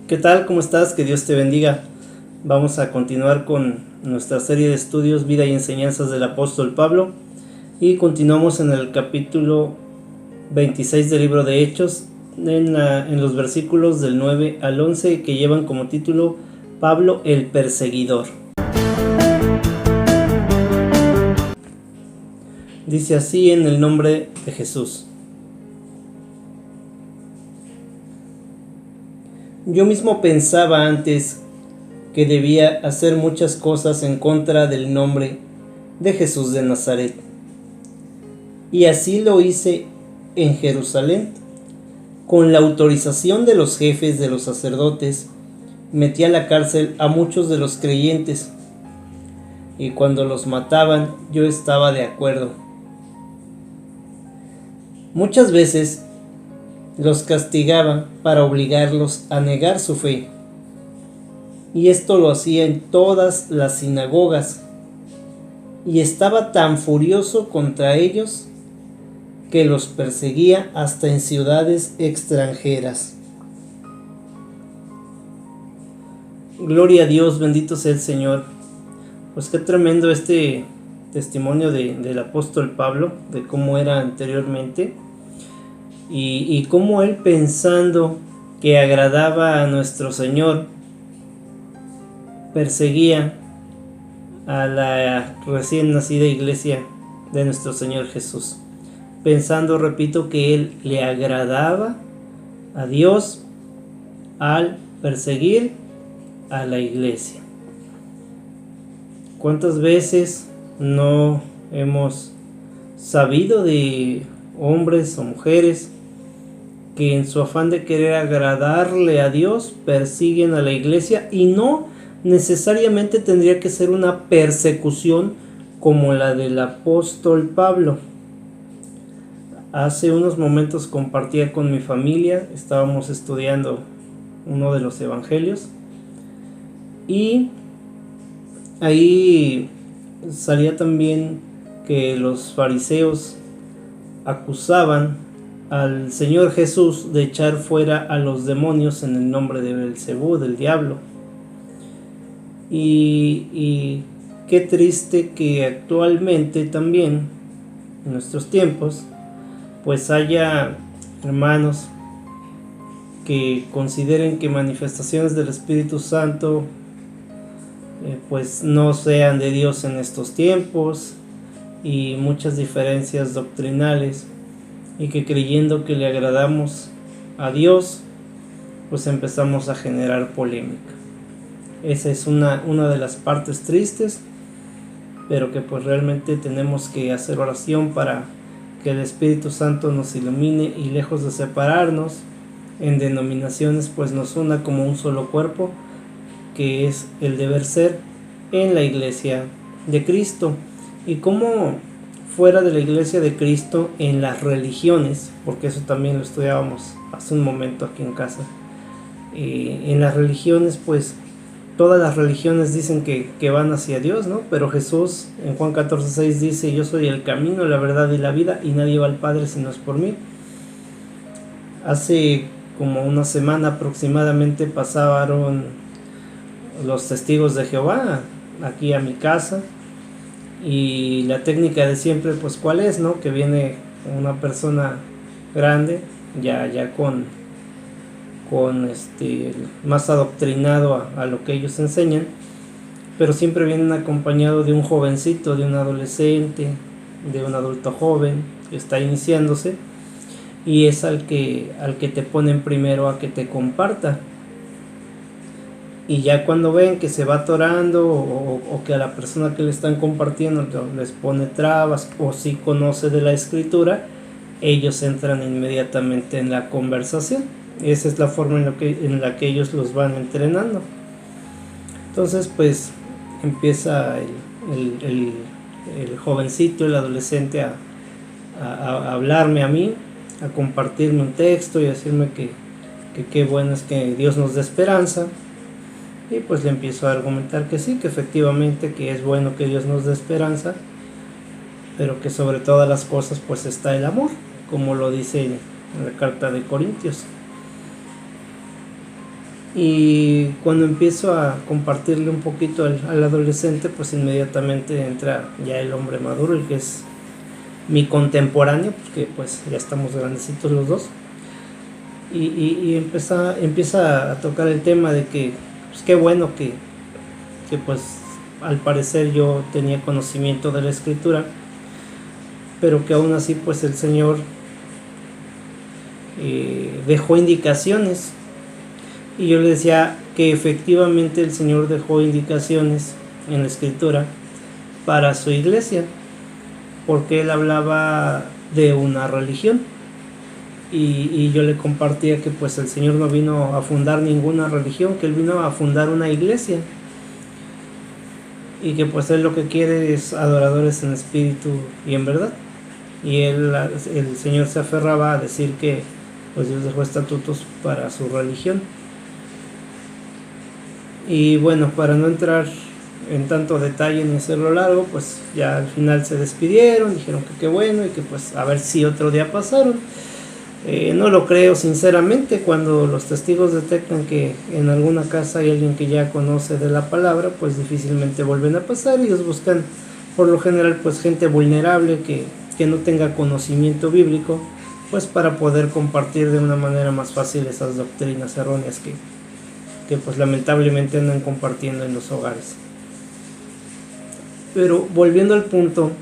¿Qué tal? ¿Cómo estás? Que Dios te bendiga. Vamos a continuar con nuestra serie de estudios Vida y Enseñanzas del Apóstol Pablo y continuamos en el capítulo 26 del libro de Hechos en los versículos del 9 al 11 que llevan como título Pablo el Perseguidor. Dice así en el nombre de Jesús. Yo mismo pensaba antes que debía hacer muchas cosas en contra del nombre de Jesús de Nazaret. Y así lo hice en Jerusalén. Con la autorización de los jefes de los sacerdotes, metí a la cárcel a muchos de los creyentes. Y cuando los mataban, yo estaba de acuerdo. Muchas veces los castigaban para obligarlos a negar su fe. Y esto lo hacía en todas las sinagogas. Y estaba tan furioso contra ellos que los perseguía hasta en ciudades extranjeras. Gloria a Dios, bendito sea el Señor. Pues qué tremendo este testimonio del apóstol Pablo, de cómo era anteriormente. Y cómo él, pensando que agradaba a nuestro Señor, perseguía a la recién nacida iglesia de nuestro Señor Jesús, pensando, repito, que él le agradaba a Dios al perseguir a la iglesia. ¿Cuántas veces no hemos sabido de hombres o mujeres que en su afán de querer agradarle a Dios persiguen a la iglesia? Y no necesariamente tendría que ser una persecución como la del apóstol Pablo. Hace unos momentos compartía con mi familia, estábamos estudiando uno de los evangelios y ahí salía también que los fariseos acusaban al Señor Jesús de echar fuera a los demonios en el nombre de Beelzebú, del diablo. Y qué triste que actualmente también, en nuestros tiempos, pues haya hermanos que consideren que manifestaciones del Espíritu Santo pues no sean de Dios en estos tiempos, y muchas diferencias doctrinales, y que creyendo que le agradamos a Dios pues empezamos a generar polémica. Esa es una de las partes tristes, pero que pues realmente tenemos que hacer oración para que el Espíritu Santo nos ilumine y, lejos de separarnos en denominaciones, pues nos una como un solo cuerpo, que es el deber ser en la iglesia de Cristo. Y como fuera de la iglesia de Cristo, en las religiones, porque eso también lo estudiábamos hace un momento aquí en casa, en las religiones, pues todas las religiones dicen que van hacia Dios, ¿no? Pero Jesús en Juan 14:6 dice: yo soy el camino, la verdad y la vida, y nadie va al Padre si no es por mí. Hace como una semana aproximadamente pasaron los testigos de Jehová aquí a mi casa, y la técnica de siempre, pues cuál es, ¿no? Que viene una persona grande ya con más adoctrinado a lo que ellos enseñan, pero siempre vienen acompañado de un jovencito, de un adolescente, de un adulto joven que está iniciándose, y es al que te ponen primero a que te comparta. Y ya cuando ven que se va atorando o que a la persona que le están compartiendo les pone trabas, o si conoce de la escritura, ellos entran inmediatamente en la conversación. Esa es la forma en la que ellos los van entrenando. Entonces pues empieza el jovencito, el adolescente a hablarme a mí, a compartirme un texto y a decirme que qué bueno es que Dios nos dé esperanza. Y pues le empiezo a argumentar que sí, que efectivamente que es bueno que Dios nos dé esperanza, pero que sobre todas las cosas pues está el amor, como lo dice en la carta de Corintios. Y cuando empiezo a compartirle un poquito al adolescente, pues inmediatamente entra ya el hombre maduro, el que es mi contemporáneo, porque pues ya estamos grandecitos los dos. Y empieza a tocar el tema de que pues qué bueno que pues al parecer yo tenía conocimiento de la escritura, pero que aún así pues el Señor dejó indicaciones. Y yo le decía que efectivamente el Señor dejó indicaciones en la escritura para su iglesia, porque él hablaba de una religión. Y yo le compartía que pues el Señor no vino a fundar ninguna religión, que él vino a fundar una iglesia, y que pues él lo que quiere es adoradores en espíritu y en verdad. Y el Señor se aferraba a decir que pues Dios dejó estatutos para su religión. Y bueno, para no entrar en tanto detalle ni hacerlo largo, pues ya al final se despidieron, dijeron que qué bueno y que pues a ver si otro día pasaron. No lo creo sinceramente. Cuando los testigos detectan que en alguna casa hay alguien que ya conoce de la palabra, pues difícilmente vuelven a pasar. Ellos buscan por lo general pues gente vulnerable que no tenga conocimiento bíblico, pues para poder compartir de una manera más fácil esas doctrinas erróneas que pues lamentablemente andan compartiendo en los hogares. Pero volviendo al punto,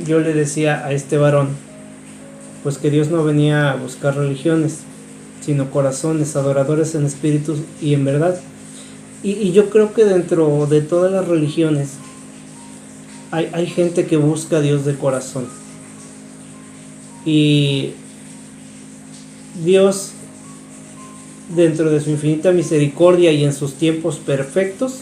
yo le decía a este varón pues que Dios no venía a buscar religiones, sino corazones, adoradores en espíritu y en verdad. Y yo creo que dentro de todas las religiones hay gente que busca a Dios de corazón. Y Dios, dentro de su infinita misericordia y en sus tiempos perfectos,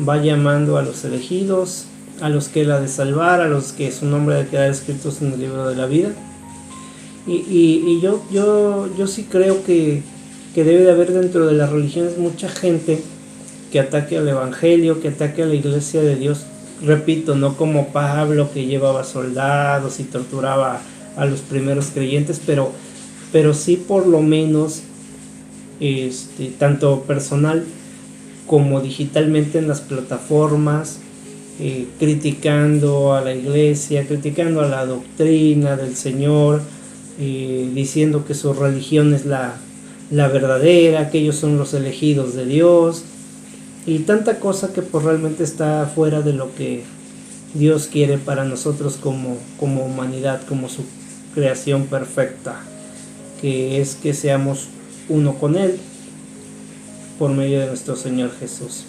va llamando a los elegidos, a los que él ha de salvar, a los que su nombre ha de quedar escritos en el libro de la vida. Y yo sí creo que debe de haber dentro de las religiones mucha gente que ataque al evangelio, que ataque a la iglesia de Dios. Repito, no como Pablo, que llevaba soldados y torturaba a los primeros creyentes, pero sí por lo menos tanto personal como digitalmente en las plataformas, criticando a la iglesia, criticando a la doctrina del Señor, diciendo que su religión es la verdadera, que ellos son los elegidos de Dios, y tanta cosa que pues realmente está fuera de lo que Dios quiere para nosotros como humanidad, como su creación perfecta, que es que seamos uno con Él por medio de nuestro Señor Jesús.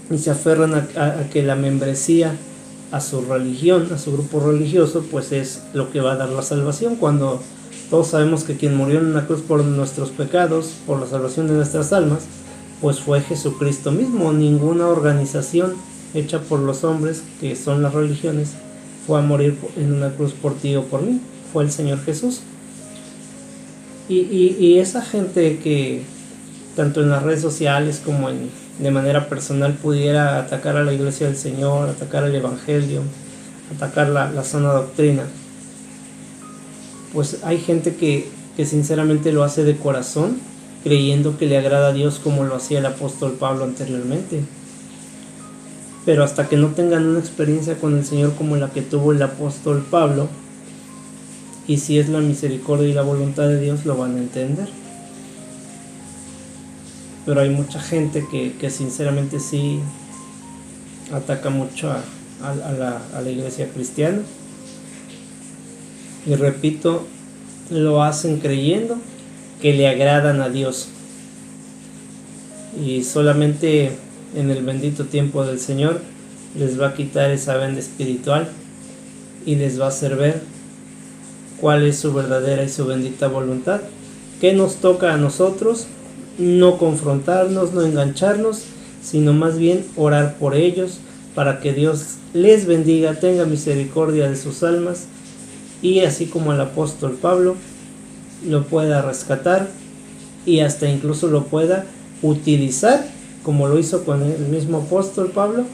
Y se aferran a que la membresía a su religión, a su grupo religioso, pues es lo que va a dar la salvación, cuando todos sabemos que quien murió en una cruz por nuestros pecados, por la salvación de nuestras almas, pues fue Jesucristo mismo. Ninguna organización hecha por los hombres, que son las religiones, fue a morir en una cruz por ti o por mí, fue el Señor Jesús. Y esa gente que tanto en las redes sociales como de manera personal pudiera atacar a la iglesia del Señor, atacar el evangelio, atacar la sana doctrina, pues hay gente que sinceramente lo hace de corazón, creyendo que le agrada a Dios, como lo hacía el apóstol Pablo anteriormente. Pero hasta que no tengan una experiencia con el Señor como la que tuvo el apóstol Pablo, y si es la misericordia y la voluntad de Dios, lo van a entender. Pero hay mucha gente que sinceramente sí ataca mucho a la iglesia cristiana. Y repito, lo hacen creyendo que le agradan a Dios. Y solamente en el bendito tiempo del Señor les va a quitar esa venda espiritual y les va a hacer ver cuál es su verdadera y su bendita voluntad. ¿Qué nos toca a nosotros? No confrontarnos, no engancharnos, sino más bien orar por ellos, para que Dios les bendiga, tenga misericordia de sus almas, y así como el apóstol Pablo lo pueda rescatar y hasta incluso lo pueda utilizar, como lo hizo con el mismo apóstol Pablo,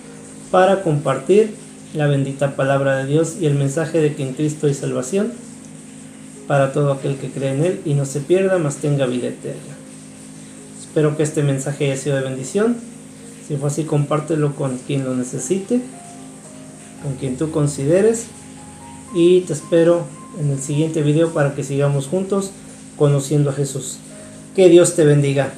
para compartir la bendita palabra de Dios y el mensaje de que en Cristo hay salvación para todo aquel que cree en Él y no se pierda, mas tenga vida eterna. Espero que este mensaje haya sido de bendición. Si fue así, compártelo con quien lo necesite, con quien tú consideres. Y te espero en el siguiente video para que sigamos juntos conociendo a Jesús. Que Dios te bendiga.